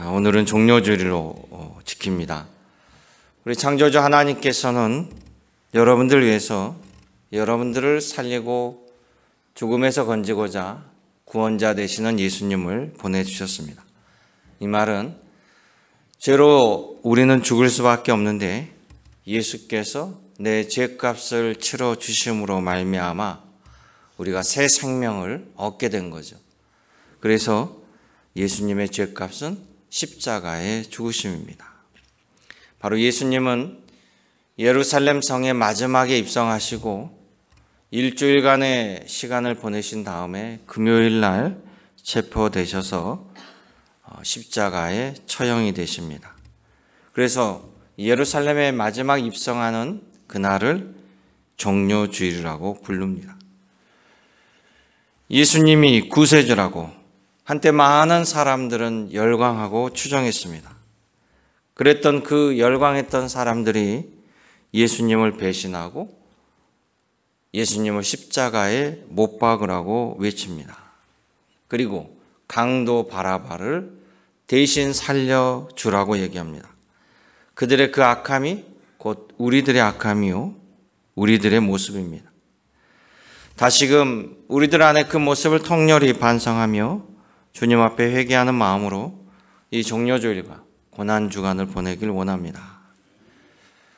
오늘은 종료주일로 지킵니다. 우리 창조주 하나님께서는 여러분들 위해서 여러분들을 살리고 죽음에서 건지고자 구원자 되시는 예수님을 보내주셨습니다. 이 말은 죄로 우리는 죽을 수밖에 없는데 예수께서 내 죄값을 치러 주심으로 말미암아 우리가 새 생명을 얻게 된 거죠. 그래서 예수님의 죄값은 십자가의 죽으심입니다. 바로 예수님은 예루살렘 성에 마지막에 입성하시고 일주일간의 시간을 보내신 다음에 금요일 날 체포되셔서 십자가에 처형이 되십니다. 그래서 예루살렘에 마지막 입성하는 그날을 종료주일이라고 부릅니다. 예수님이 구세주라고 한때 많은 사람들은 열광하고 추정했습니다. 그랬던 그 열광했던 사람들이 예수님을 배신하고 예수님을 십자가에 못 박으라고 외칩니다. 그리고 강도 바라바를 대신 살려주라고 얘기합니다. 그들의 그 악함이 곧 우리들의 악함이요 우리들의 모습입니다. 다시금 우리들 안에 그 모습을 통렬히 반성하며 주님 앞에 회개하는 마음으로 이 종료주일과 고난주간을 보내길 원합니다.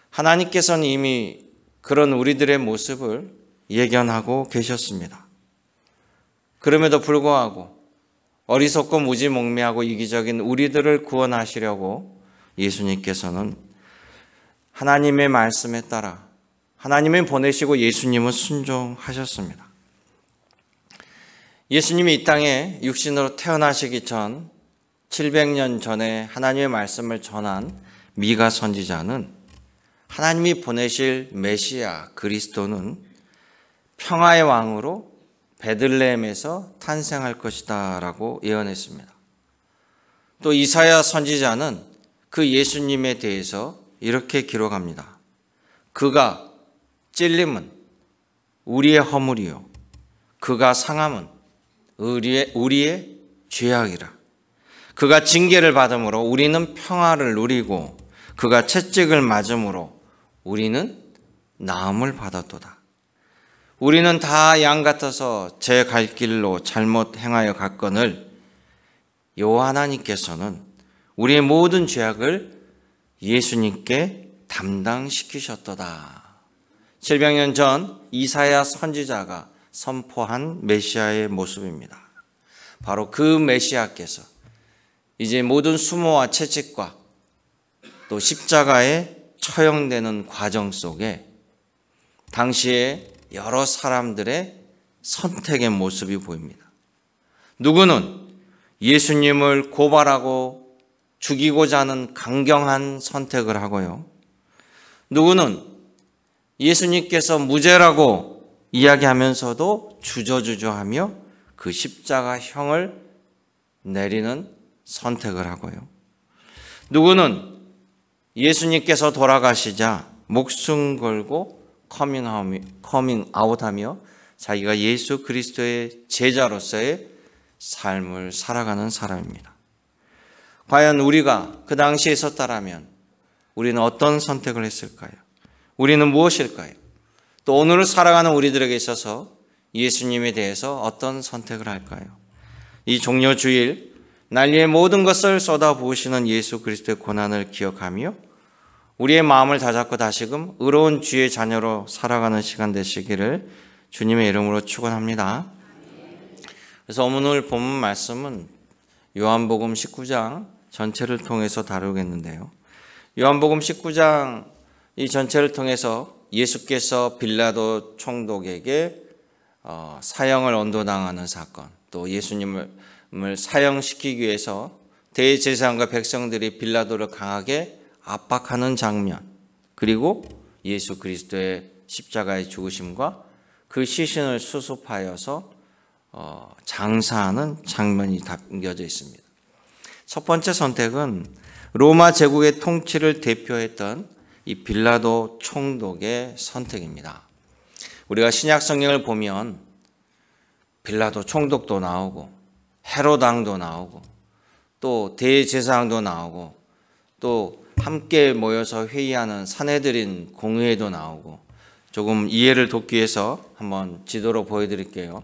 하나님께서는 이미 그런 우리들의 모습을 예견하고 계셨습니다. 그럼에도 불구하고 어리석고 무지몽매하고 이기적인 우리들을 구원하시려고 예수님께서는 하나님의 말씀에 따라 하나님이 보내시고 예수님은 순종하셨습니다. 예수님이 이 땅에 육신으로 태어나시기 전 700년 전에 하나님의 말씀을 전한 미가 선지자는 하나님이 보내실 메시아 그리스도는 평화의 왕으로 베들레헴에서 탄생할 것이다 라고 예언했습니다. 또 이사야 선지자는 그 예수님에 대해서 이렇게 기록합니다. 그가 찔림은 우리의 허물이요 그가 상함은 우리의 죄악이라. 그가 징계를 받음으로 우리는 평화를 누리고 그가 채찍을 맞음으로 우리는 나음을 받았도다. 우리는 다 양 같아서 제 갈 길로 잘못 행하여 갔거늘 여호와 하나님께서는 우리의 모든 죄악을 예수님께 담당시키셨도다. 700년 전 이사야 선지자가 선포한 메시아의 모습입니다. 바로 그 메시아께서 이제 모든 수모와 채찍과 또 십자가에 처형되는 과정 속에 당시에 여러 사람들의 선택의 모습이 보입니다. 누구는 예수님을 고발하고 죽이고자 하는 강경한 선택을 하고요. 누구는 예수님께서 무죄라고 이야기하면서도 주저주저하며 그 십자가형을 내리는 선택을 하고요. 누구는 예수님께서 돌아가시자 목숨 걸고 커밍아웃하며 자기가 예수 그리스도의 제자로서의 삶을 살아가는 사람입니다. 과연 우리가 그 당시에 있었다라면 우리는 어떤 선택을 했을까요? 우리는 무엇일까요? 또 오늘을 살아가는 우리들에게 있어서 예수님에 대해서 어떤 선택을 할까요? 이 종료주일 날 위해 모든 것을 쏟아부으시는 예수 그리스도의 고난을 기억하며 우리의 마음을 다잡고 다시금 의로운 주의 자녀로 살아가는 시간 되시기를 주님의 이름으로 축원합니다. 그래서 오늘 본문 말씀은 요한복음 19장 전체를 통해서 다루겠는데요. 요한복음 19장 이 전체를 통해서 예수께서 빌라도 총독에게 사형을 언도당하는 사건, 또 예수님을 사형시키기 위해서 대제사장과 백성들이 빌라도를 강하게 압박하는 장면, 그리고 예수 그리스도의 십자가의 죽으심과 그 시신을 수습하여서 장사하는 장면이 담겨져 있습니다. 첫 번째 선택은 로마 제국의 통치를 대표했던 이 빌라도 총독의 선택입니다. 우리가 신약 성경을 보면 빌라도 총독도 나오고 헤롯 왕도 나오고 또 대제사장도 나오고 또 함께 모여서 회의하는 사내들인 공회도 나오고 조금 이해를 돕기 위해서 한번 지도로 보여드릴게요.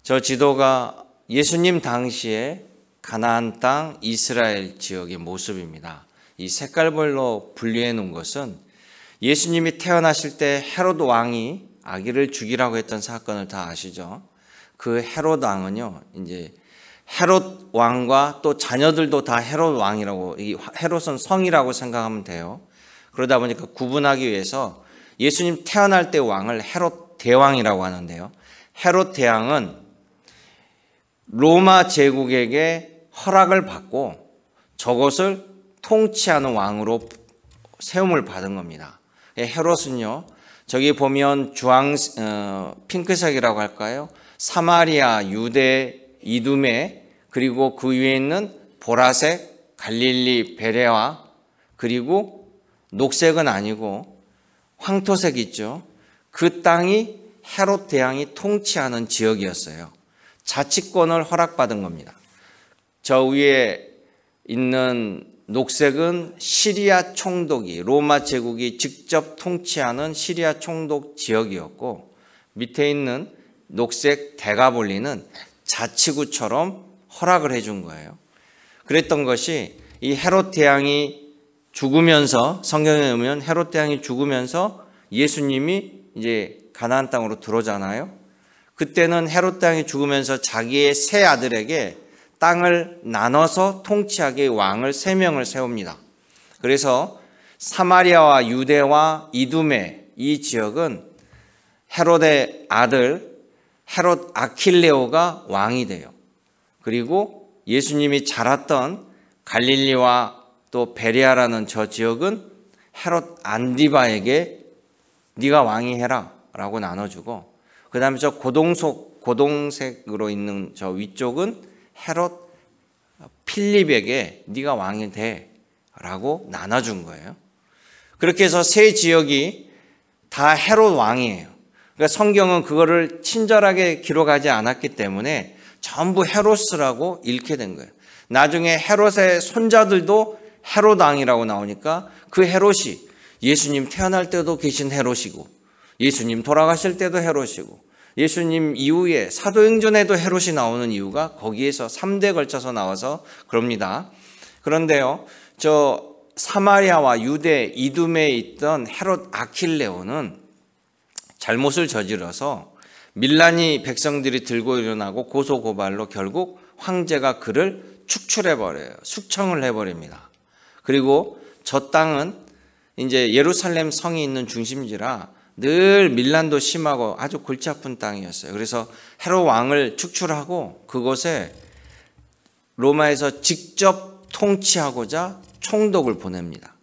저 지도가 예수님 당시에 가나안 땅 이스라엘 지역의 모습입니다. 이 색깔별로 분리해 놓은 것은 예수님이 태어나실 때 헤롯 왕이 아기를 죽이라고 했던 사건을 다 아시죠? 그 헤롯 왕은요, 이제 헤롯 왕과 또 자녀들도 다 헤롯 왕이라고, 이 헤롯은 성이라고 생각하면 돼요. 그러다 보니까 구분하기 위해서 예수님 태어날 때 왕을 헤롯 대왕이라고 하는데요. 헤롯 대왕은 로마 제국에게 허락을 받고 저것을 통치하는 왕으로 세움을 받은 겁니다. 헤롯은요, 저기 보면 핑크색이라고 할까요? 사마리아, 유대, 이두메, 그리고 그 위에 있는 보라색, 갈릴리, 베레와, 그리고 녹색은 아니고 황토색 있죠. 그 땅이 헤롯 대왕이 통치하는 지역이었어요. 자치권을 허락받은 겁니다. 저 위에 있는 녹색은 시리아 총독이, 로마 제국이 직접 통치하는 시리아 총독 지역이었고, 밑에 있는 녹색 데가볼리는 자치구처럼 허락을 해준 거예요. 그랬던 것이 이 헤롯 대왕이 죽으면서, 성경에 보면 헤롯 대왕이 죽으면서 예수님이 이제 가나안 땅으로 들어오잖아요. 그때는 헤롯 대왕이 죽으면서 자기의 세 아들에게 땅을 나눠서 통치하게 왕을 3명을 세웁니다. 그래서 사마리아와 유대와 이두메, 이 지역은 헤롯의 아들 헤롯 아킬레오가 왕이 돼요. 그리고 예수님이 자랐던 갈릴리와 또 베레아라는 저 지역은 헤롯 안디바에게 네가 왕이 해라 라고 나눠주고, 그 다음에 저 고동색으로 있는 저 위쪽은 헤롯 필립에게 네가 왕이 돼 라고 나눠준 거예요. 그렇게 해서 세 지역이 다 헤롯 왕이에요. 그러니까 성경은 그거를 친절하게 기록하지 않았기 때문에 전부 헤롯이라고 읽게 된 거예요. 나중에 헤롯의 손자들도 헤롯 왕이라고 나오니까 그 헤롯이 예수님 태어날 때도 계신 헤롯이고, 예수님 돌아가실 때도 헤롯이고, 예수님 이후에 사도행전에도 헤롯이 나오는 이유가 거기에서 3대에 걸쳐서 나와서 그럽니다. 그런데요, 저 사마리아와 유대, 이두메에 있던 헤롯 아킬레오는 잘못을 저질러서 밀라니 백성들이 들고 일어나고 고소고발로 결국 황제가 그를 축출해버려요. 숙청을 해버립니다. 그리고 저 땅은 이제 예루살렘 성이 있는 중심지라 늘 밀란도 심하고 아주 골치 아픈 땅이었어요. 그래서 헤롯 왕을 축출하고 그곳에 로마에서 직접 통치하고자 총독을 보냅니다.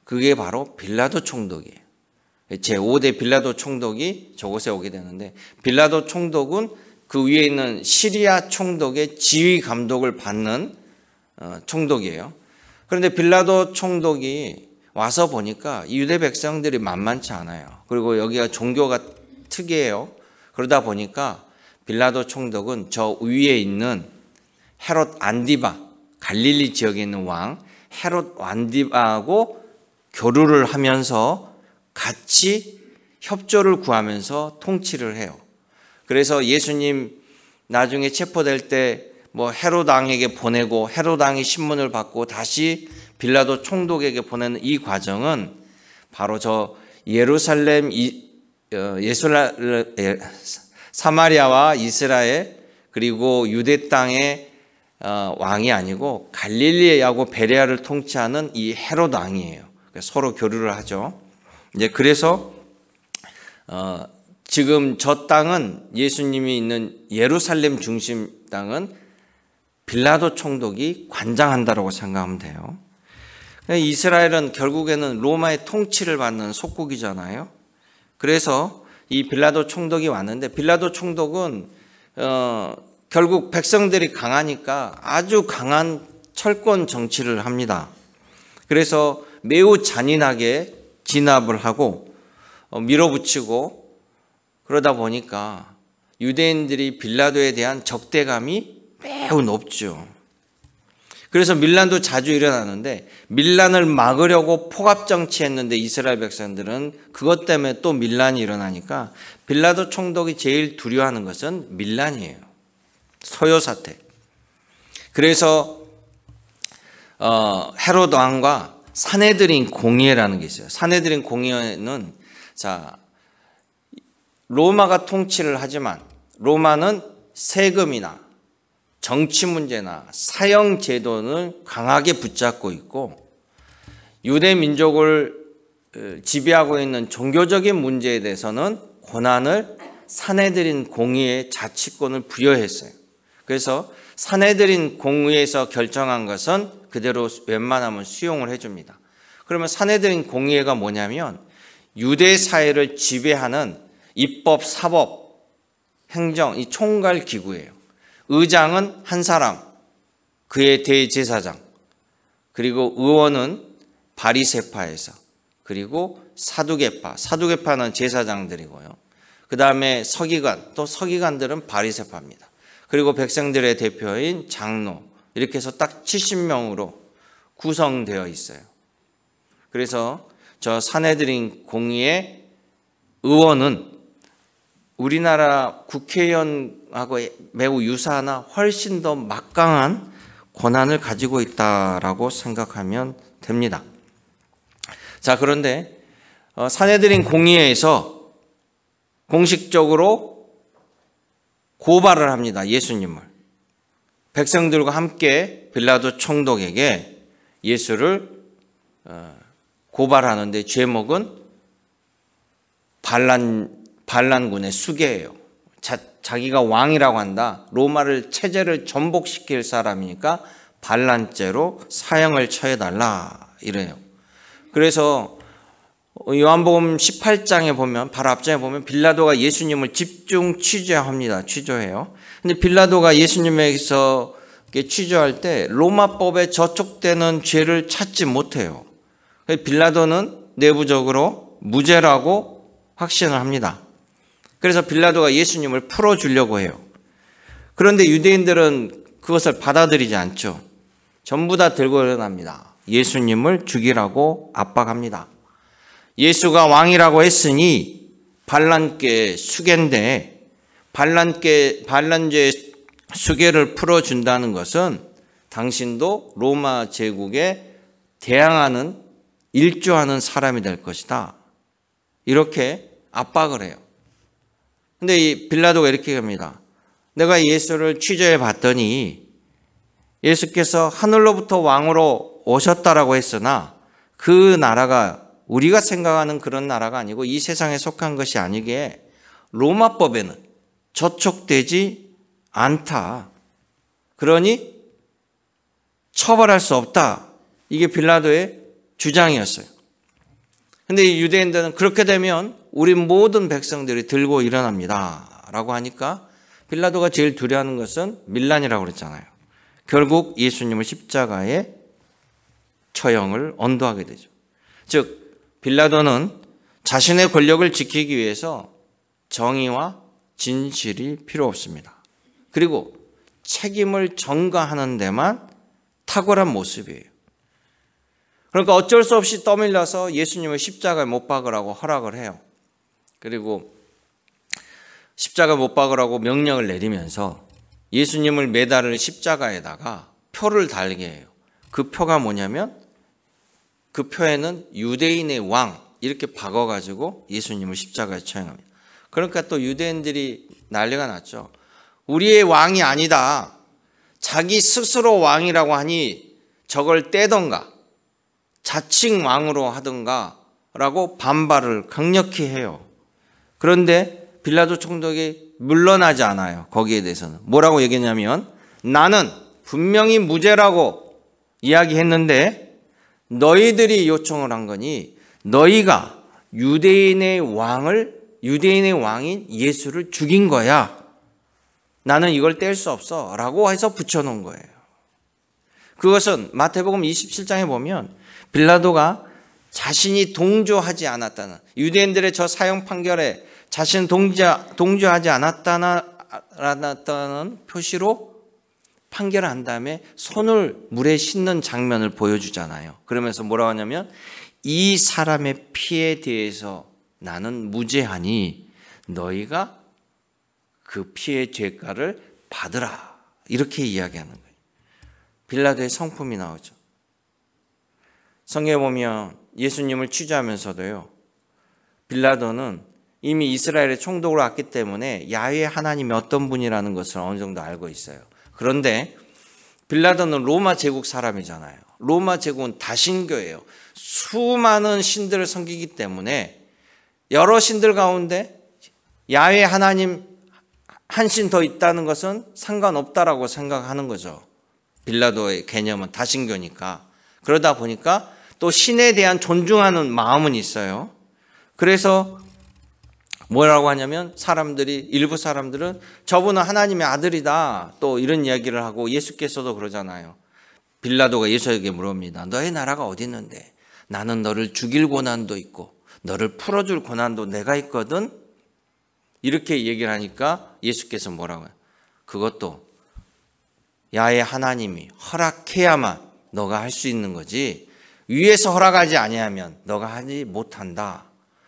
그게 바로 빌라도 총독이에요. 제5대 빌라도 총독이 저곳에 오게 되는데, 빌라도 총독은 그 위에 있는 시리아 총독의 지휘 감독을 받는 총독이에요. 그런데 빌라도 총독이 와서 보니까 유대 백성들이 만만치 않아요. 그리고 여기가 종교가 특이해요. 그러다 보니까 빌라도 총독은 저 위에 있는 헤롯 안디바, 갈릴리 지역에 있는 왕 헤롯 안디바하고 교류를 하면서 같이 협조를 구하면서 통치를 해요. 그래서 예수님 나중에 체포될 때 뭐 헤롯 왕에게 보내고 헤롯 왕이 신문을 받고 다시 빌라도 총독에게 보내는 이 과정은 바로 저 예루살렘, 사마리아와 이스라엘 그리고 유대 땅의 왕이 아니고 갈릴리하고 베레아를 통치하는 이 헤롯 왕이에요. 서로 교류를 하죠. 이제 그래서 지금 저 땅은 예수님이 있는 예루살렘 중심 땅은 빌라도 총독이 관장한다라고 생각하면 돼요. 이스라엘은 결국에는 로마의 통치를 받는 속국이잖아요. 그래서 이 빌라도 총독이 왔는데, 빌라도 총독은 결국 백성들이 강하니까 아주 강한 철권 정치를 합니다. 그래서 매우 잔인하게 진압을 하고 밀어붙이고, 그러다 보니까 유대인들이 빌라도에 대한 적대감이 매우 높죠. 그래서 밀란도 자주 일어나는데 밀란을 막으려고 포갑정치했는데 이스라엘 백성들은 그것 때문에 또 밀란이 일어나니까 빌라도 총독이 제일 두려워하는 것은 밀란이에요. 소요 사태. 그래서 헤롯 왕과 산헤드린 공의회라는 게 있어요. 산헤드린 공의회는 로마가 통치를 하지만 로마는 세금이나 정치 문제나 사형 제도는 강하게 붙잡고 있고 유대 민족을 지배하고 있는 종교적인 문제에 대해서는 권한을 산헤드린 공의회에 자치권을 부여했어요. 그래서 산헤드린 공의회에서 결정한 것은 그대로 웬만하면 수용을 해줍니다. 그러면 산헤드린 공의회가 뭐냐면 유대 사회를 지배하는 입법, 사법, 행정, 이 총괄 기구예요. 의장은 한 사람, 그의 대제사장, 그리고 의원은 바리새파에서, 그리고 사두개파, 사두개파는 제사장들이고요. 그 다음에 서기관, 또 서기관들은 바리새파입니다. 그리고 백성들의 대표인 장로, 이렇게 해서 딱 70명으로 구성되어 있어요. 그래서 저 산헤드린 공의회 의원은 우리나라 국회의원하고 매우 유사하나 훨씬 더 막강한 권한을 가지고 있다라고 생각하면 됩니다. 자, 그런데 산헤드린 공의회에서 공식적으로 고발을 합니다. 예수님을. 백성들과 함께 빌라도 총독에게 예수를 고발하는데 제목은 반란군의 수괴예요. 자기가 왕이라고 한다. 로마를 체제를 전복시킬 사람이니까 반란죄로 사형을 처해달라 이래요. 그래서 요한복음 18장에 보면 바로 앞장에 보면 빌라도가 예수님을 집중 취조해요. 근데 빌라도가 예수님에게서 취조할 때 로마법에 저촉되는 죄를 찾지 못해요. 빌라도는 내부적으로 무죄라고 확신을 합니다. 그래서 빌라도가 예수님을 풀어주려고 해요. 그런데 유대인들은 그것을 받아들이지 않죠. 전부 다 들고 일어납니다. 예수님을 죽이라고 압박합니다. 예수가 왕이라고 했으니 반란죄 수괴인데 반란죄 수괴를 풀어준다는 것은 당신도 로마 제국에 대항하는 일조하는 사람이 될 것이다. 이렇게 압박을 해요. 근데 이 빌라도가 이렇게 합니다. 내가 예수를 취조해 봤더니 예수께서 하늘로부터 왕으로 오셨다라고 했으나 그 나라가 우리가 생각하는 그런 나라가 아니고 이 세상에 속한 것이 아니기에 로마법에는 저촉되지 않다. 그러니 처벌할 수 없다. 이게 빌라도의 주장이었어요. 근데 유대인들은 그렇게 되면 우리 모든 백성들이 들고 일어납니다. 라고 하니까 빌라도가 제일 두려워하는 것은 밀란이라고 그랬잖아요. 결국 예수님을 십자가에 처형을 언도하게 되죠. 즉 빌라도는 자신의 권력을 지키기 위해서 정의와 진실이 필요 없습니다. 그리고 책임을 전가하는 데만 탁월한 모습이에요. 그러니까 어쩔 수 없이 떠밀려서 예수님을 십자가에 못 박으라고 허락을 해요. 그리고 십자가에 못 박으라고 명령을 내리면서 예수님을 매달을 십자가에다가 표를 달게 해요. 그 표가 뭐냐면 그 표에는 유대인의 왕 이렇게 박아가지고 예수님을 십자가에 처형합니다. 그러니까 또 유대인들이 난리가 났죠. 우리의 왕이 아니다. 자기 스스로 왕이라고 하니 저걸 떼던가 자칭 왕으로 하던가 라고 반발을 강력히 해요. 그런데 빌라도 총독이 물러나지 않아요. 거기에 대해서는. 뭐라고 얘기했냐면 나는 분명히 무죄라고 이야기했는데 너희들이 요청을 한 거니 너희가 유대인의 왕인 예수를 죽인 거야. 나는 이걸 뗄 수 없어 라고 해서 붙여놓은 거예요. 그것은 마태복음 27장에 보면 빌라도가 자신이 동조하지 않았다는 유대인들의 저 사형 판결에 자신은 동조하지 않았다는 표시로 판결한 다음에 손을 물에 씻는 장면을 보여주잖아요. 그러면서 뭐라고 하냐면 이 사람의 피에 대해서 나는 무죄하니 너희가 그 피의 죄가를 받으라. 이렇게 이야기하는 거예요. 빌라도의 성품이 나오죠. 성경에 보면 예수님을 취재하면서도요. 빌라도는 이미 이스라엘의 총독으로 왔기 때문에 야훼 하나님이 어떤 분이라는 것을 어느 정도 알고 있어요. 그런데 빌라도는 로마 제국 사람이잖아요. 로마 제국은 다신교예요. 수많은 신들을 섬기기 때문에 여러 신들 가운데 야훼 하나님 한 신 더 있다는 것은 상관없다라고 생각하는 거죠. 빌라도의 개념은 다신교니까. 그러다 보니까 또 신에 대한 존중하는 마음은 있어요. 그래서 뭐라고 하냐면 일부 사람들은 저분은 하나님의 아들이다. 또 이런 이야기를 하고 예수께서도 그러잖아요. 빌라도가 예수에게 물어봅니다. 너의 나라가 어디 있는데? 나는 너를 죽일 고난도 있고 너를 풀어줄 고난도 내가 있거든. 이렇게 얘기를 하니까 예수께서 뭐라고 해요? 그것도 야훼 하나님이 허락해야만 너가 할 수 있는 거지 위에서 허락하지 아니하면 너가 하지 못한다.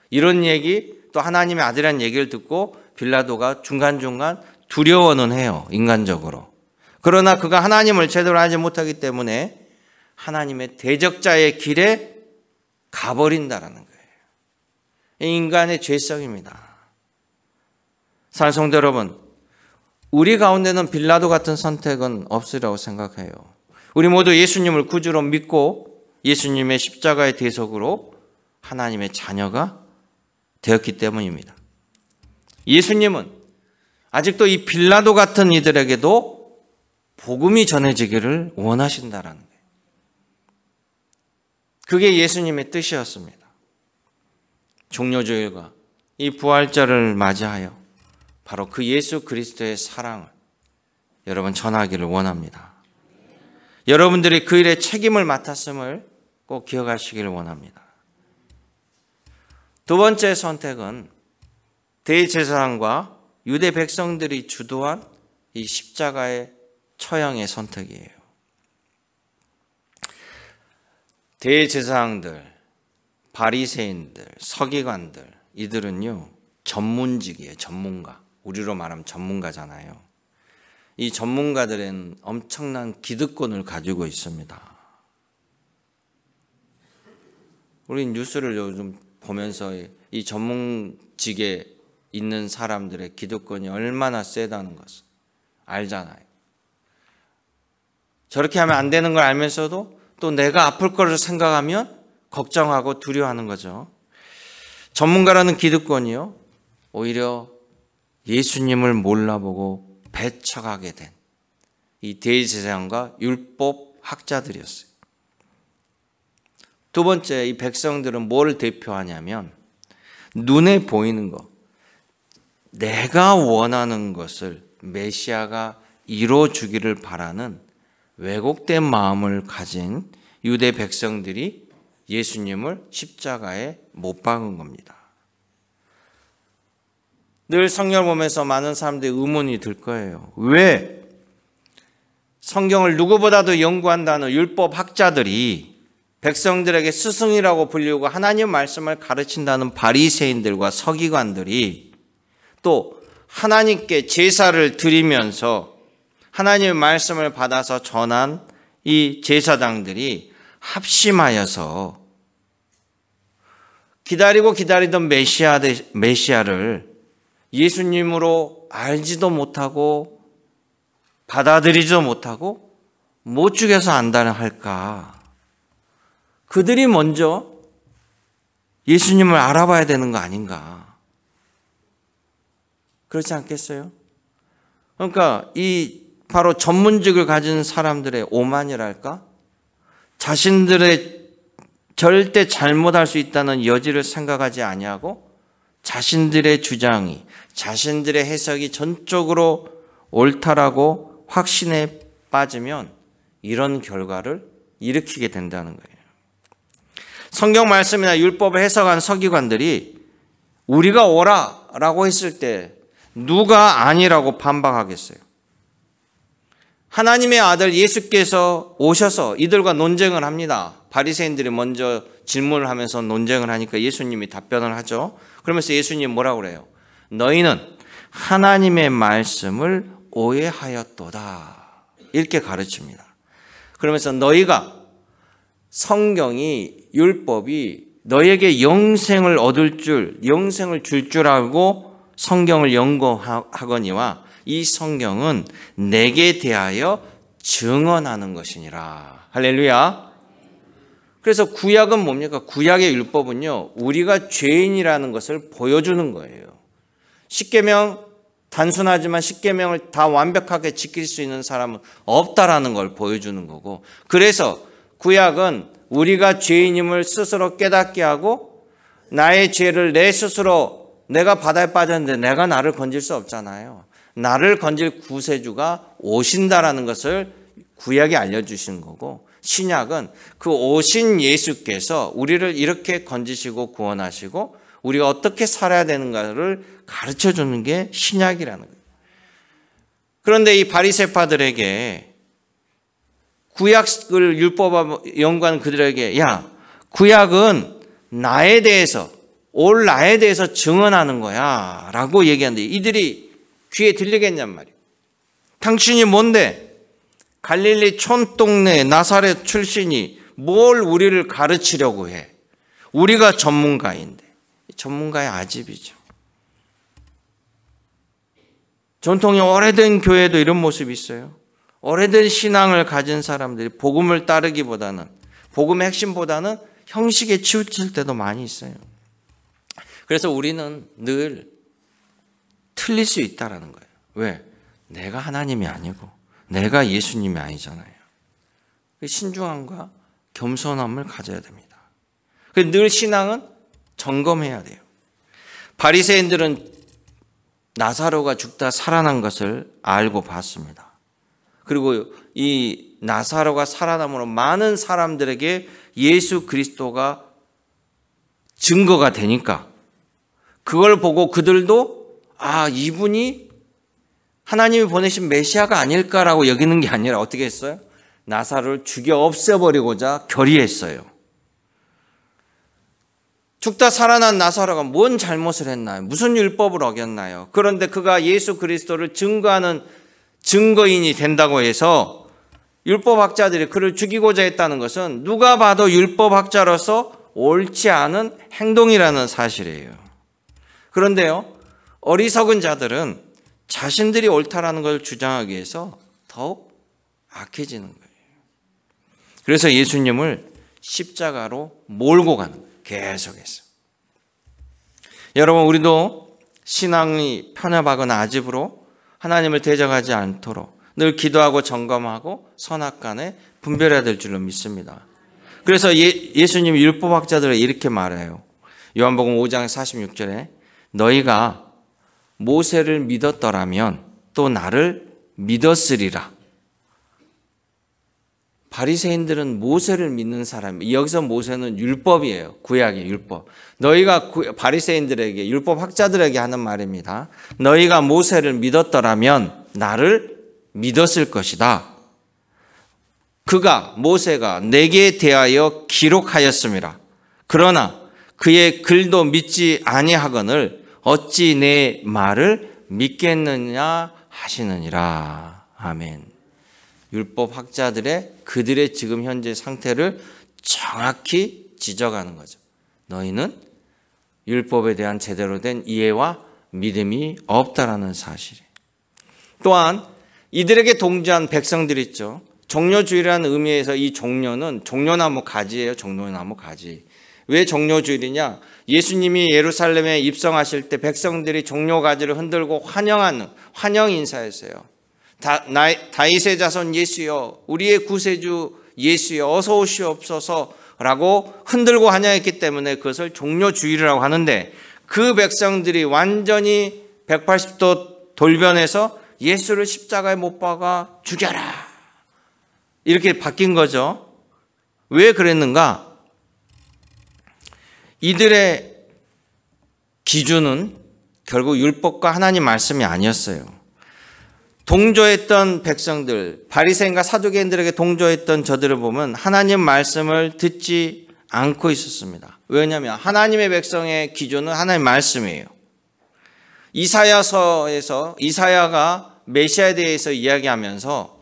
이런 얘기 또 하나님의 아들이라는 얘기를 듣고 빌라도가 중간중간 두려워는 해요. 인간적으로. 그러나 그가 하나님을 제대로 알지 못하기 때문에 하나님의 대적자의 길에 가버린다라는 거예요. 인간의 죄성입니다. 사랑하는 성도 여러분, 우리 가운데는 빌라도 같은 선택은 없으리라고 생각해요. 우리 모두 예수님을 구주로 믿고 예수님의 십자가의 대속으로 하나님의 자녀가 되었기 때문입니다. 예수님은 아직도 이 빌라도 같은 이들에게도 복음이 전해지기를 원하신다라는 거예요. 그게 예수님의 뜻이었습니다. 종료주일과 이 부활절을 맞이하여 바로 그 예수 그리스도의 사랑을 여러분 전하기를 원합니다. 여러분들이 그 일에 책임을 맡았음을 꼭 기억하시기를 원합니다. 두 번째 선택은 대제사장과 유대 백성들이 주도한 이 십자가의 처형의 선택이에요. 대제사장들, 바리새인들, 서기관들 이들은요 전문직이에요. 전문가. 우리로 말하면 전문가잖아요. 이 전문가들은 엄청난 기득권을 가지고 있습니다. 우리 뉴스를 요즘 보면서 이 전문직에 있는 사람들의 기득권이 얼마나 세다는 것을 알잖아요. 저렇게 하면 안 되는 걸 알면서도 또 내가 아플 거를 생각하면 걱정하고 두려워하는 거죠. 전문가라는 기득권이요, 오히려 예수님을 몰라보고 배척하게 된 이 대제사장과 율법 학자들이었어요. 두 번째, 이 백성들은 뭘 대표하냐면 눈에 보이는 것, 내가 원하는 것을 메시아가 이루어주기를 바라는 왜곡된 마음을 가진 유대 백성들이 예수님을 십자가에 못 박은 겁니다. 늘 성경을 보면서 많은 사람들이 의문이 들 거예요. 왜 성경을 누구보다도 연구한다는 율법 학자들이 백성들에게 스승이라고 불리고 하나님 말씀을 가르친다는 바리새인들과 서기관들이 또 하나님께 제사를 드리면서 하나님의 말씀을 받아서 전한 이 제사장들이 합심하여서 기다리고 기다리던 메시아를 예수님으로 알지도 못하고 받아들이지도 못하고 못 죽여서 안다는 할까? 그들이 먼저 예수님을 알아봐야 되는 거 아닌가? 그렇지 않겠어요? 그러니까 이 바로 전문직을 가진 사람들의 오만이랄까? 자신들의 절대 잘못할 수 있다는 여지를 생각하지 아니하고 자신들의 주장이, 자신들의 해석이 전적으로 옳다라고 확신에 빠지면 이런 결과를 일으키게 된다는 거예요. 성경 말씀이나 율법을 해석한 서기관들이 우리가 오라라고 했을 때 누가 아니라고 반박하겠어요? 하나님의 아들 예수께서 오셔서 이들과 논쟁을 합니다. 바리새인들이 먼저 질문을 하면서 논쟁을 하니까 예수님이 답변을 하죠. 그러면서 예수님이 뭐라고 그래요? 너희는 하나님의 말씀을 오해하였도다. 이렇게 가르칩니다. 그러면서 너희가 성경이, 율법이 너에게 영생을 얻을 줄, 영생을 줄 줄 알고 성경을 연구하거니와 이 성경은 내게 대하여 증언하는 것이니라. 할렐루야. 그래서 구약은 뭡니까? 구약의 율법은요, 우리가 죄인이라는 것을 보여주는 거예요. 십계명, 단순하지만 십계명을 다 완벽하게 지킬 수 있는 사람은 없다라는 걸 보여주는 거고, 그래서 구약은 우리가 죄인임을 스스로 깨닫게 하고, 나의 죄를 내 스스로, 내가 바다에 빠졌는데 내가 나를 건질 수 없잖아요. 나를 건질 구세주가 오신다라는 것을 구약이 알려주신 거고, 신약은 그 오신 예수께서 우리를 이렇게 건지시고 구원하시고 우리가 어떻게 살아야 되는가를 가르쳐주는 게 신약이라는 거예요. 그런데 이 바리새파들에게, 구약을 율법을 연구하는 그들에게, 야, 구약은 나에 대해서, 올 나에 대해서 증언하는 거야 라고 얘기하는데 이들이 귀에 들리겠냔 말이에요. 당신이 뭔데? 갈릴리 촌동네 나사렛 출신이 뭘 우리를 가르치려고 해? 우리가 전문가인데. 전문가의 아집이죠. 전통이 오래된 교회도 이런 모습이 있어요. 오래된 신앙을 가진 사람들이 복음을 따르기보다는, 복음의 핵심보다는 형식에 치우칠 때도 많이 있어요. 그래서 우리는 늘 틀릴 수 있다는 거예요. 왜? 내가 하나님이 아니고 내가 예수님이 아니잖아요. 신중함과 겸손함을 가져야 됩니다. 늘 신앙은 점검해야 돼요. 바리새인들은 나사로가 죽다 살아난 것을 알고 봤습니다. 그리고 이 나사로가 살아남으로 많은 사람들에게 예수 그리스도가 증거가 되니까 그걸 보고 그들도 이분이 하나님이 보내신 메시아가 아닐까라고 여기는 게 아니라 어떻게 했어요? 나사로를 죽여 없애버리고자 결의했어요. 죽다 살아난 나사로가 뭔 잘못을 했나요? 무슨 율법을 어겼나요? 그런데 그가 예수 그리스도를 증거하는 증거인이 된다고 해서 율법학자들이 그를 죽이고자 했다는 것은 누가 봐도 율법학자로서 옳지 않은 행동이라는 사실이에요. 그런데요, 어리석은 자들은 자신들이 옳다라는 걸 주장하기 위해서 더욱 악해지는 거예요. 그래서 예수님을 십자가로 몰고 가는 거예요. 계속해서. 여러분, 우리도 신앙이 편협하거나 아집으로 하나님을 대적하지 않도록 늘 기도하고 점검하고 선악간에 분별해야 될 줄로 믿습니다. 그래서 예수님이 율법학자들을 이렇게 말해요. 요한복음 5장 46절에 너희가 모세를 믿었더라면 또 나를 믿었으리라. 바리새인들은 모세를 믿는 사람, 여기서 모세는 율법이에요. 구약의 율법. 너희가 바리새인들에게, 율법학자들에게 하는 말입니다. 너희가 모세를 믿었더라면 나를 믿었을 것이다. 모세가 내게 대하여 기록하였음이라. 그러나 그의 글도 믿지 아니하거늘 어찌 내 말을 믿겠느냐 하시느니라. 아멘. 율법학자들의 그들의 지금 현재 상태를 정확히 지적하는 거죠. 너희는 율법에 대한 제대로 된 이해와 믿음이 없다라는 사실이에요. 또한 이들에게 동조한 백성들이 있죠. 종려주일이라는 의미에서 이 종려는 종려나무 가지예요. 종려나무 가지. 왜 종려주일이냐? 예수님이 예루살렘에 입성하실 때 백성들이 종려가지를 흔들고 환영하는 환영 인사였어요. 다윗의 자손 예수여, 우리의 구세주 예수여, 어서 오시옵소서라고 흔들고 환영했기 때문에 그것을 종려주일이라고 하는데, 그 백성들이 완전히 180도 돌변해서 예수를 십자가에 못 박아 죽여라, 이렇게 바뀐 거죠. 왜 그랬는가? 이들의 기준은 결국 율법과 하나님 말씀이 아니었어요. 동조했던 백성들, 바리새인과 사두개인들에게 동조했던 저들을 보면 하나님 말씀을 듣지 않고 있었습니다. 왜냐하면 하나님의 백성의 기준은 하나님 말씀이에요. 이사야서에서 이사야가 메시아에 대해서 이야기하면서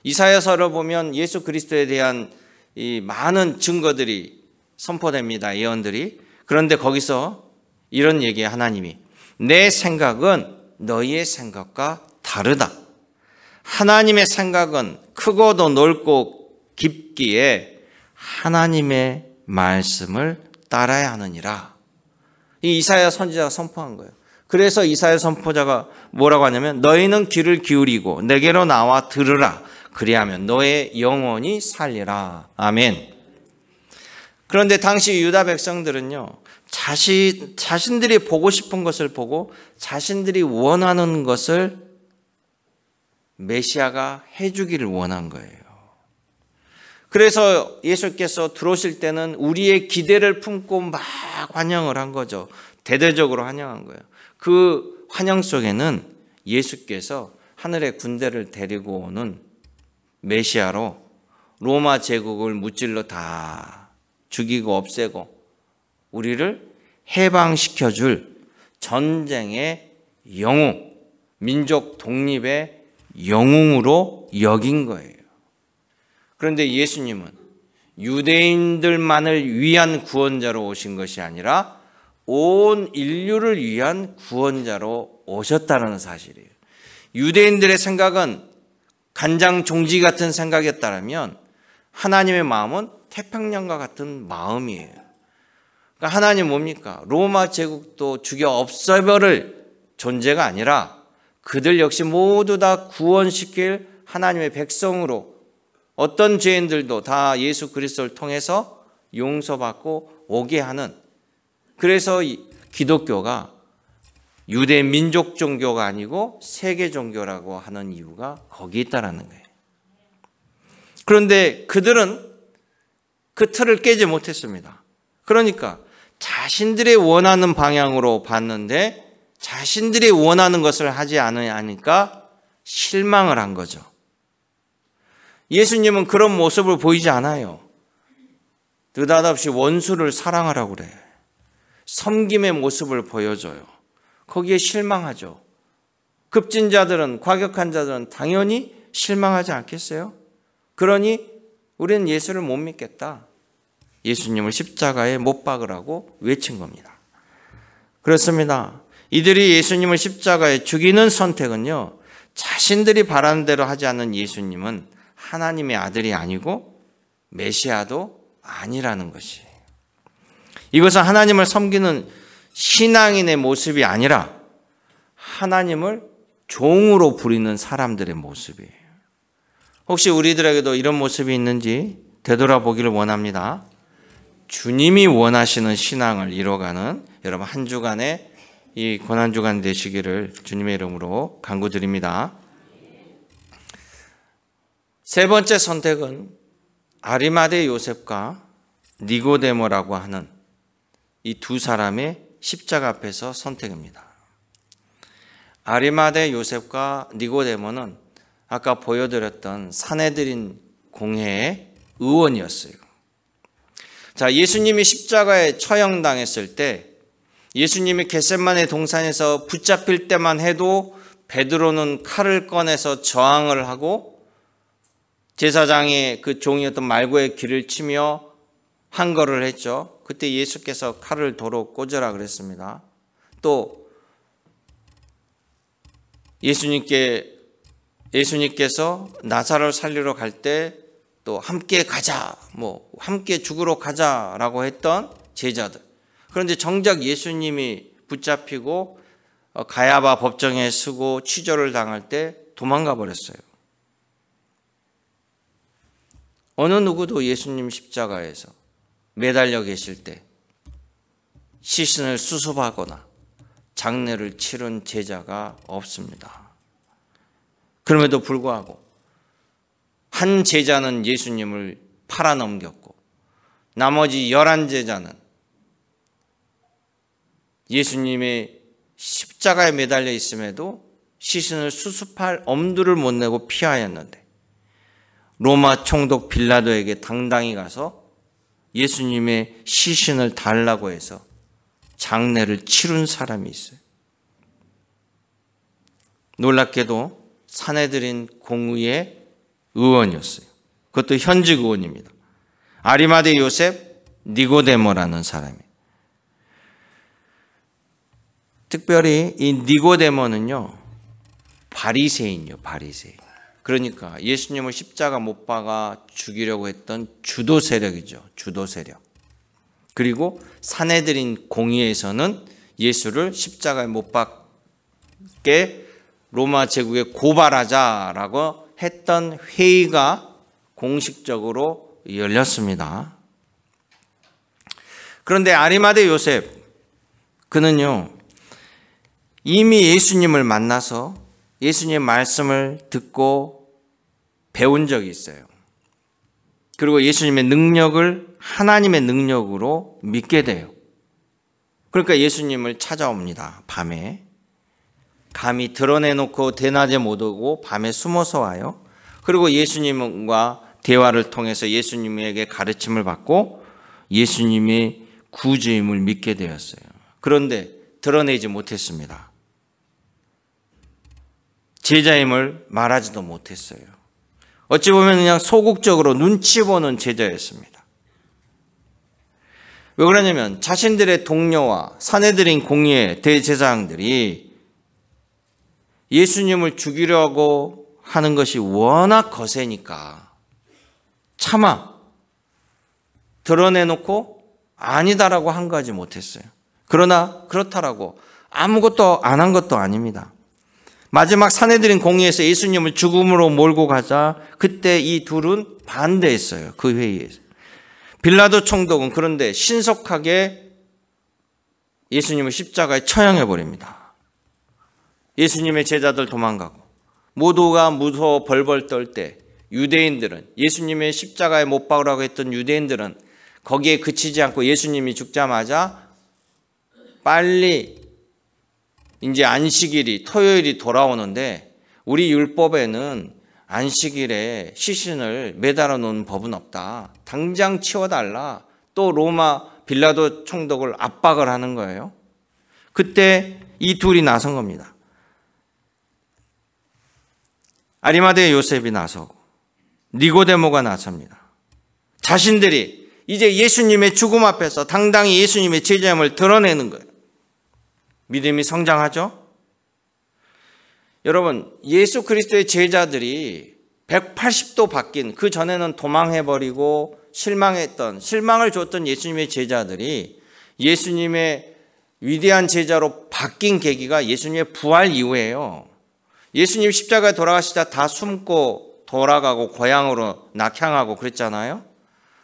이사야서를 보면 예수 그리스도에 대한 이 많은 증거들이 선포됩니다. 예언들이. 그런데 거기서 이런 얘기에 하나님이 내 생각은 너희의 생각과 다르다. 하나님의 생각은 크고도 넓고 깊기에 하나님의 말씀을 따라야 하느니라. 이 이사야 선지자가 선포한 거예요. 그래서 이사야 선포자가 뭐라고 하냐면 너희는 귀를 기울이고 내게로 나와 들으라. 그리하면 너의 영혼이 살리라. 아멘. 그런데 당시 유다 백성들은요, 자신들이 보고 싶은 것을 보고 자신들이 원하는 것을 메시아가 해주기를 원한 거예요. 그래서 예수께서 들어오실 때는 우리의 기대를 품고 막 환영을 한 거죠. 대대적으로 환영한 거예요. 그 환영 속에는 예수께서 하늘의 군대를 데리고 오는 메시아로 로마 제국을 무찔러 다 죽이고 없애고 우리를 해방시켜줄 전쟁의 영웅, 민족 독립의 영웅으로 여긴 거예요. 그런데 예수님은 유대인들만을 위한 구원자로 오신 것이 아니라 온 인류를 위한 구원자로 오셨다는 사실이에요. 유대인들의 생각은 간장 종지 같은 생각이었다면 하나님의 마음은 태평양과 같은 마음이에요. 그러니까 하나님 뭡니까? 로마 제국도 죽여 없애버릴 존재가 아니라 그들 역시 모두 다 구원시킬 하나님의 백성으로 어떤 죄인들도 다 예수 그리스도를 통해서 용서받고 오게 하는, 그래서 기독교가 유대 민족 종교가 아니고 세계 종교라고 하는 이유가 거기 있다라는 거예요. 그런데 그들은 그 틀을 깨지 못했습니다. 그러니까 자신들이 원하는 방향으로 봤는데 자신들이 원하는 것을 하지 않으니까 실망을 한 거죠. 예수님은 그런 모습을 보이지 않아요. 느닷없이 원수를 사랑하라고 그래. 섬김의 모습을 보여줘요. 거기에 실망하죠. 급진자들은, 과격한 자들은 당연히 실망하지 않겠어요? 그러니 우리는 예수를 못 믿겠다. 예수님을 십자가에 못 박으라고 외친 겁니다. 그렇습니다. 이들이 예수님을 십자가에 죽이는 선택은요, 자신들이 바라는 대로 하지 않는 예수님은 하나님의 아들이 아니고 메시아도 아니라는 것이에요. 이것은 하나님을 섬기는 신앙인의 모습이 아니라 하나님을 종으로 부리는 사람들의 모습이에요. 혹시 우리들에게도 이런 모습이 있는지 되돌아보기를 원합니다. 주님이 원하시는 신앙을 이뤄가는 여러분 한 주간의 이 고난주간 되시기를 주님의 이름으로 간구드립니다. 세 번째 선택은 아리마대 요셉과 니고데모라고 하는 이 두 사람의 십자가 앞에서 선택입니다. 아리마대 요셉과 니고데모는 아까 보여드렸던 산헤드린 공회의 의원이었어요. 자, 예수님이 십자가에 처형당했을 때 예수님이 겟세마네 동산에서 붙잡힐 때만 해도 베드로는 칼을 꺼내서 저항을 하고 제사장의 그 종이었던 말고의 길을 치며 항거를 했죠. 그때 예수께서 칼을 도로 꽂으라 그랬습니다. 또 예수님께서 나사로를 살리러 갈 때 또 함께 가자, 함께 죽으러 가자라고 했던 제자들. 그런데 정작 예수님이 붙잡히고 가야바 법정에 서고 취조를 당할 때 도망가 버렸어요. 어느 누구도 예수님 십자가에서 매달려 계실 때 시신을 수습하거나 장례를 치른 제자가 없습니다. 그럼에도 불구하고 한 제자는 예수님을 팔아넘겼고 나머지 11제자는 예수님의 십자가에 매달려 있음에도 시신을 수습할 엄두를 못 내고 피하였는데 로마 총독 빌라도에게 당당히 가서 예수님의 시신을 달라고 해서 장례를 치룬 사람이 있어요. 놀랍게도 산헤드린 공의의 의원이었어요. 그것도 현직 의원입니다. 아리마대 요셉 니고데모라는 사람이에요. 특별히 이 니고데모는요, 바리새인이요, 바리새인. 그러니까 예수님을 십자가 못 박아 죽이려고 했던 주도 세력이죠, 주도 세력. 그리고 산헤드린 공의에서는 예수를 십자가에 못 박게 로마 제국에 고발하자라고 했던 회의가 공식적으로 열렸습니다. 그런데 아리마대 요셉, 그는요, 이미 예수님을 만나서 예수님의 말씀을 듣고 배운 적이 있어요. 그리고 예수님의 능력을 하나님의 능력으로 믿게 돼요. 그러니까 예수님을 찾아옵니다. 밤에. 감히 드러내놓고 대낮에 못 오고 밤에 숨어서 와요. 그리고 예수님과 대화를 통해서 예수님에게 가르침을 받고 예수님의 구주임을 믿게 되었어요. 그런데 드러내지 못했습니다. 제자임을 말하지도 못했어요. 어찌 보면 그냥 소극적으로 눈치 보는 제자였습니다. 왜 그러냐면 자신들의 동료와 산헤드린 공의의 대제사장들이 예수님을 죽이려고 하는 것이 워낙 거세니까 차마 드러내놓고 아니다라고 한가하지 못했어요. 그러나 그렇다라고 아무것도 안 한 것도 아닙니다. 마지막 산헤드린 공의에서 예수님을 죽음으로 몰고 가자 그때 이 둘은 반대했어요. 그 회의에서. 빌라도 총독은 그런데 신속하게 예수님을 십자가에 처형해 버립니다. 예수님의 제자들 도망가고 모두가 무서워 벌벌 떨 때 유대인들은 예수님의 십자가에 못 박으라고 했던 유대인들은 거기에 그치지 않고 예수님이 죽자마자 빨리 이제 안식일이 토요일이 돌아오는데 우리 율법에는 안식일에 시신을 매달아 놓은 법은 없다. 당장 치워달라. 또 로마 빌라도 총독을 압박을 하는 거예요. 그때 이 둘이 나선 겁니다. 아리마대 요셉이 나서고 니고데모가 나섭니다. 자신들이 이제 예수님의 죽음 앞에서 당당히 예수님의 제자임을 드러내는 거예요. 믿음이 성장하죠? 여러분, 예수 그리스도의 제자들이 180도 바뀐, 그 전에는 도망해버리고 실망을 줬던 예수님의 제자들이 예수님의 위대한 제자로 바뀐 계기가 예수님의 부활 이후예요. 예수님 십자가에 돌아가시다 다 숨고 돌아가고 고향으로 낙향하고 그랬잖아요.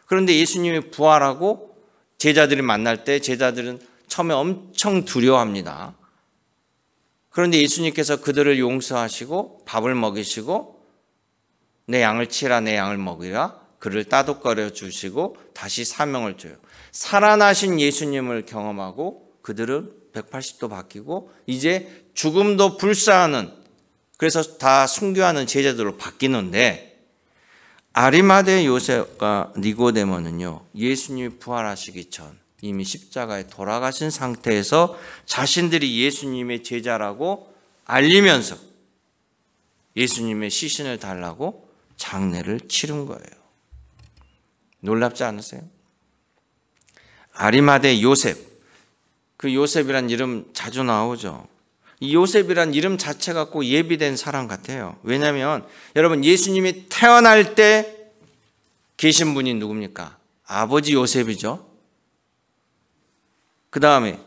그런데 예수님이 부활하고 제자들이 만날 때 제자들은 처음에 엄청 두려워합니다. 그런데 예수님께서 그들을 용서하시고 밥을 먹이시고 내 양을 치라 내 양을 먹이라 그를 따독거려 주시고 다시 사명을 줘요. 살아나신 예수님을 경험하고 그들은 180도 바뀌고 이제 죽음도 불사하는, 그래서 다 순교하는 제자들로 바뀌는데, 아리마대 요셉과 니고데모는요, 예수님이 부활하시기 전 이미 십자가에 돌아가신 상태에서 자신들이 예수님의 제자라고 알리면서 예수님의 시신을 달라고 장례를 치른 거예요. 놀랍지 않으세요? 아리마대 요셉, 그 요셉이란 이름 자주 나오죠. 이 요셉이란 이름 자체가 꼭 예비된 사람 같아요. 왜냐하면 여러분, 예수님이 태어날 때 계신 분이 누굽니까? 아버지 요셉이죠. 그 다음에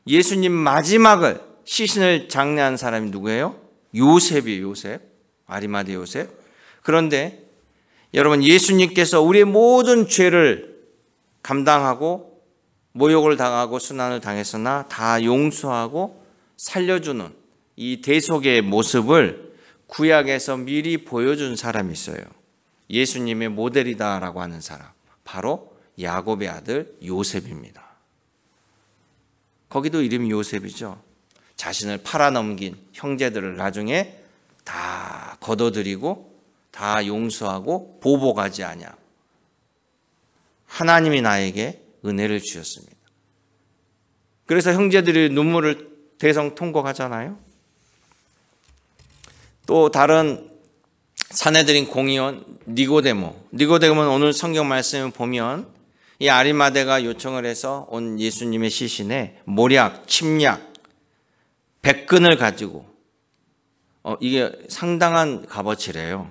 예수님 마지막을 시신을 장례한 사람이 누구예요? 요셉이에요. 요셉, 아리마대 요셉. 그런데 여러분, 예수님께서 우리의 모든 죄를 감당하고 모욕을 당하고 순환을 당했으나 다 용서하고 살려주는 이 대속의 모습을 구약에서 미리 보여준 사람이 있어요. 예수님의 모델이다라고 하는 사람, 바로 야곱의 아들 요셉입니다. 거기도 이름이 요셉이죠. 자신을 팔아넘긴 형제들을 나중에 다 거둬들이고 다 용서하고 보복하지 아니하고 하나님이 나에게 은혜를 주셨습니다. 그래서 형제들이 눈물을 대성통곡하잖아요. 또 다른 산헤드린 공의원 니고데모는 오늘 성경 말씀을 보면 이 아리마대가 요청을 해서 온 예수님의 시신에 모략, 침략, 백근을 가지고 이게 상당한 값어치래요.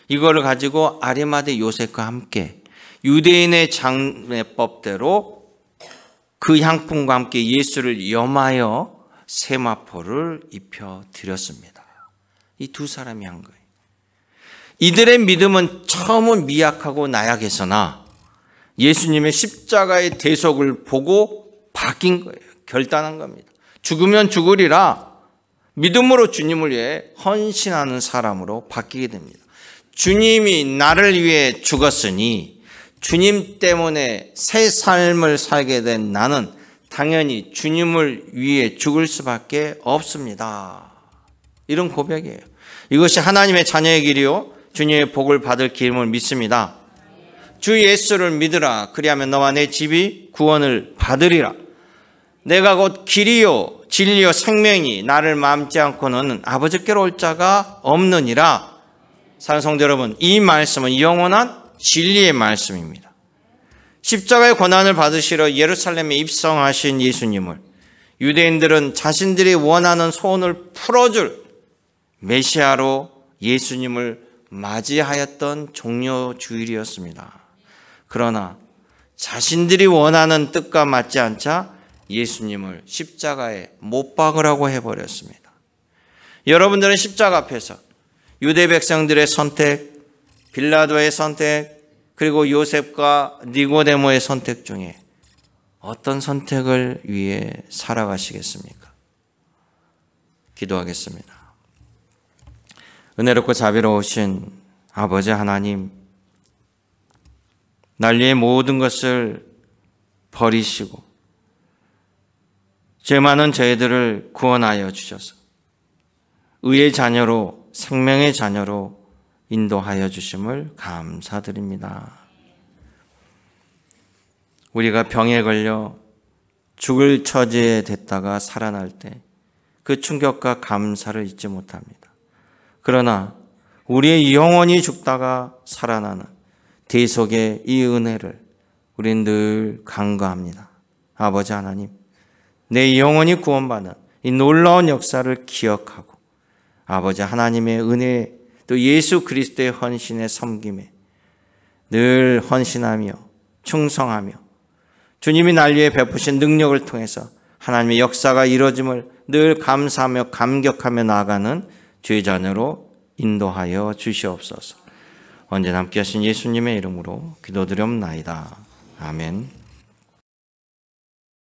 이거를 가지고 아리마대 요셉과 함께 유대인의 장례법대로 그 향품과 함께 예수를 염하여 세마포를 입혀드렸습니다. 이 두 사람이 한 거예요. 이들의 믿음은 처음은 미약하고 나약했으나 예수님의 십자가의 대속을 보고 바뀐 거예요. 결단한 겁니다. 죽으면 죽으리라 믿음으로 주님을 위해 헌신하는 사람으로 바뀌게 됩니다. 주님이 나를 위해 죽었으니 주님 때문에 새 삶을 살게 된 나는 당연히 주님을 위해 죽을 수밖에 없습니다. 이런 고백이에요. 이것이 하나님의 자녀의 길이요 주님의 복을 받을 길임을 믿습니다. 주 예수를 믿으라. 그리하면 너와 내 집이 구원을 받으리라. 내가 곧 길이요 진리요 생명이 나를 맘지 않고는 아버지께로 올 자가 없느니라. 사랑하는 성도 여러분, 이 말씀은 영원한 진리의 말씀입니다. 십자가의 고난을 받으시러 예루살렘에 입성하신 예수님을 유대인들은 자신들이 원하는 소원을 풀어줄 메시아로 예수님을 맞이하였던 종료주일이었습니다. 그러나 자신들이 원하는 뜻과 맞지 않자 예수님을 십자가에 못 박으라고 해버렸습니다. 여러분들은 십자가 앞에서 유대 백성들의 선택, 빌라도의 선택, 그리고 요셉과 니고데모의 선택 중에 어떤 선택을 위해 살아가시겠습니까? 기도하겠습니다. 은혜롭고 자비로우신 아버지 하나님, 날 위해 모든 것을 버리시고 죄 많은 저희들을 구원하여 주셔서 의의 자녀로, 생명의 자녀로 인도하여 주심을 감사드립니다. 우리가 병에 걸려 죽을 처지에 됐다가 살아날 때 그 충격과 감사를 잊지 못합니다. 그러나 우리의 영혼이 죽다가 살아나는 대속의 이 은혜를 우리는 늘 간구합니다. 아버지 하나님, 내 영혼이 구원받는 이 놀라운 역사를 기억하고 아버지 하나님의 은혜 또 예수 그리스도의 헌신의 섬김에 늘 헌신하며 충성하며 주님이 날 위해 베푸신 능력을 통해서 하나님의 역사가 이루어짐을 늘 감사하며 감격하며 나아가는 주의 자녀로 인도하여 주시옵소서. 언제나 함께 하신 예수님의 이름으로 기도드리옵나이다. 아멘.